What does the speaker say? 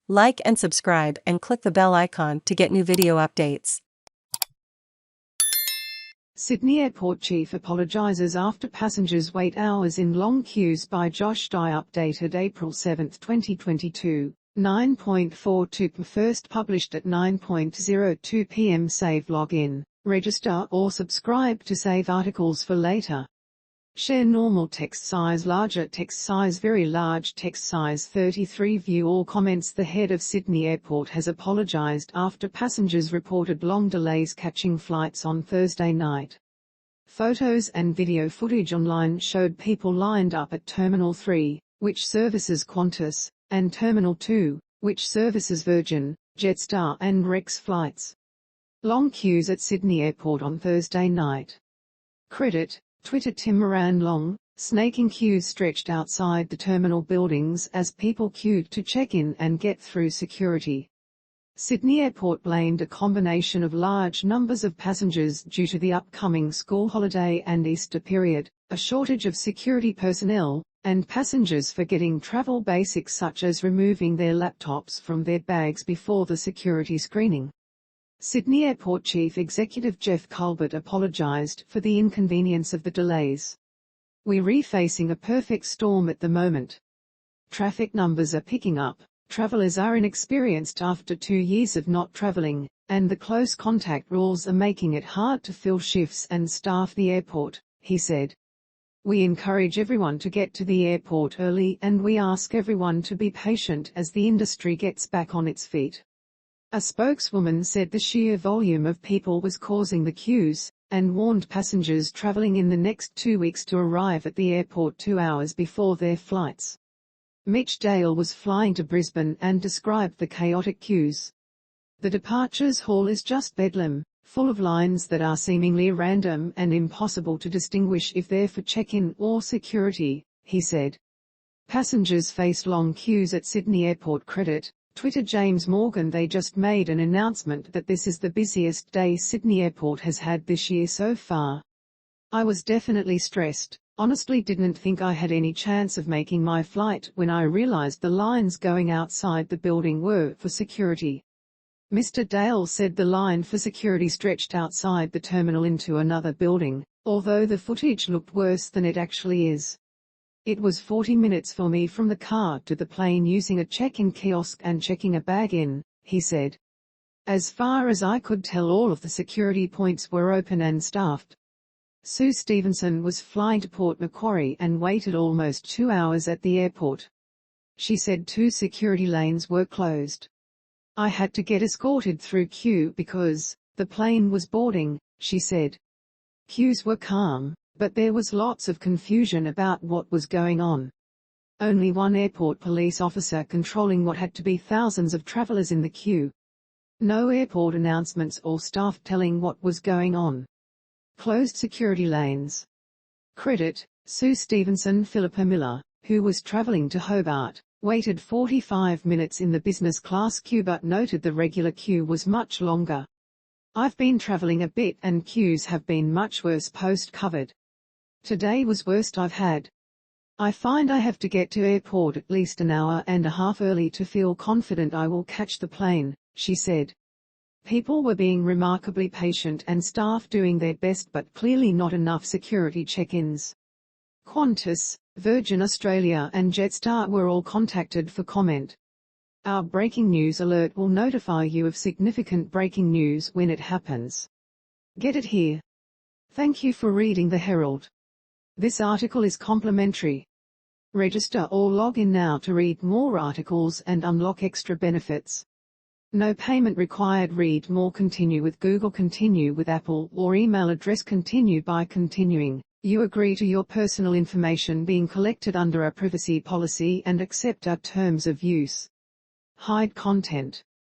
Like and subscribe and click the bell icon to get new video updates. Sydney Airport Chief apologises after passengers wait hours in long queues by Josh Dye. Updated April 7, 2022, 9.42 first published at 9:02 p.m. Save login, register or subscribe to save articles for later. Share normal text size, larger text size, very large text size 33. View all comments. The head of Sydney Airport has apologised after passengers reported long delays catching flights on Thursday night. Photos and video footage online showed people lined up at Terminal 3, which services Qantas, and Terminal 2, which services Virgin, Jetstar and Rex flights. Long queues at Sydney Airport on Thursday night. Credit Twitter Tim Moran. Long, snaking queues stretched outside the terminal buildings as people queued to check in and get through security. Sydney Airport blamed a combination of large numbers of passengers due to the upcoming school holiday and Easter period, a shortage of security personnel, and passengers forgetting travel basics such as removing their laptops from their bags before the security screening. Sydney Airport Chief Executive Jeff Colbert apologised for the inconvenience of the delays. "We're facing a perfect storm at the moment. Traffic numbers are picking up, travellers are inexperienced after 2 years of not travelling, and the close contact rules are making it hard to fill shifts and staff the airport," he said. "We encourage everyone to get to the airport early and we ask everyone to be patient as the industry gets back on its feet." A spokeswoman said the sheer volume of people was causing the queues, and warned passengers travelling in the next 2 weeks to arrive at the airport 2 hours before their flights. Mitch Dale was flying to Brisbane and described the chaotic queues. "The departures hall is just bedlam, full of lines that are seemingly random and impossible to distinguish if they're for check-in or security," he said. Passengers face long queues at Sydney Airport. Credit Twitter James Morgan. "They just made an announcement that this is the busiest day Sydney Airport has had this year so far. I was definitely stressed, honestly didn't think I had any chance of making my flight when I realized the lines going outside the building were for security." Mr. Dale said the line for security stretched outside the terminal into another building, although the footage looked worse than it actually is. "It was 40 minutes for me from the car to the plane using a check-in kiosk and checking a bag in," he said. "As far as I could tell, all of the security points were open and staffed." Sue Stevenson was flying to Port Macquarie and waited almost 2 hours at the airport. She said 2 security lanes were closed. "I had to get escorted through queue because the plane was boarding," she said. Queues were calm, but there was lots of confusion about what was going on. Only one airport police officer controlling what had to be thousands of travelers in the queue. No airport announcements or staff telling what was going on. Closed security lanes. Credit Sue Stevenson. Philippa Miller, who was traveling to Hobart, waited 45 minutes in the business class queue but noted the regular queue was much longer. "I've been traveling a bit and queues have been much worse." Post covered. "Today was worst I've had. I find I have to get to airport at least an hour and a half early to feel confident I will catch the plane," she said. People were being remarkably patient and staff doing their best, but clearly not enough security check-ins. Qantas, Virgin Australia and Jetstar were all contacted for comment. Our breaking news alert will notify you of significant breaking news when it happens. Get it here. Thank you for reading the Herald. This article is complimentary. Register or log in now to read more articles and unlock extra benefits. No payment required. Read more. Continue with Google, continue with Apple, or email address. Continue by continuing. You agree to your personal information being collected under a privacy policy and accept our terms of use. Hide content.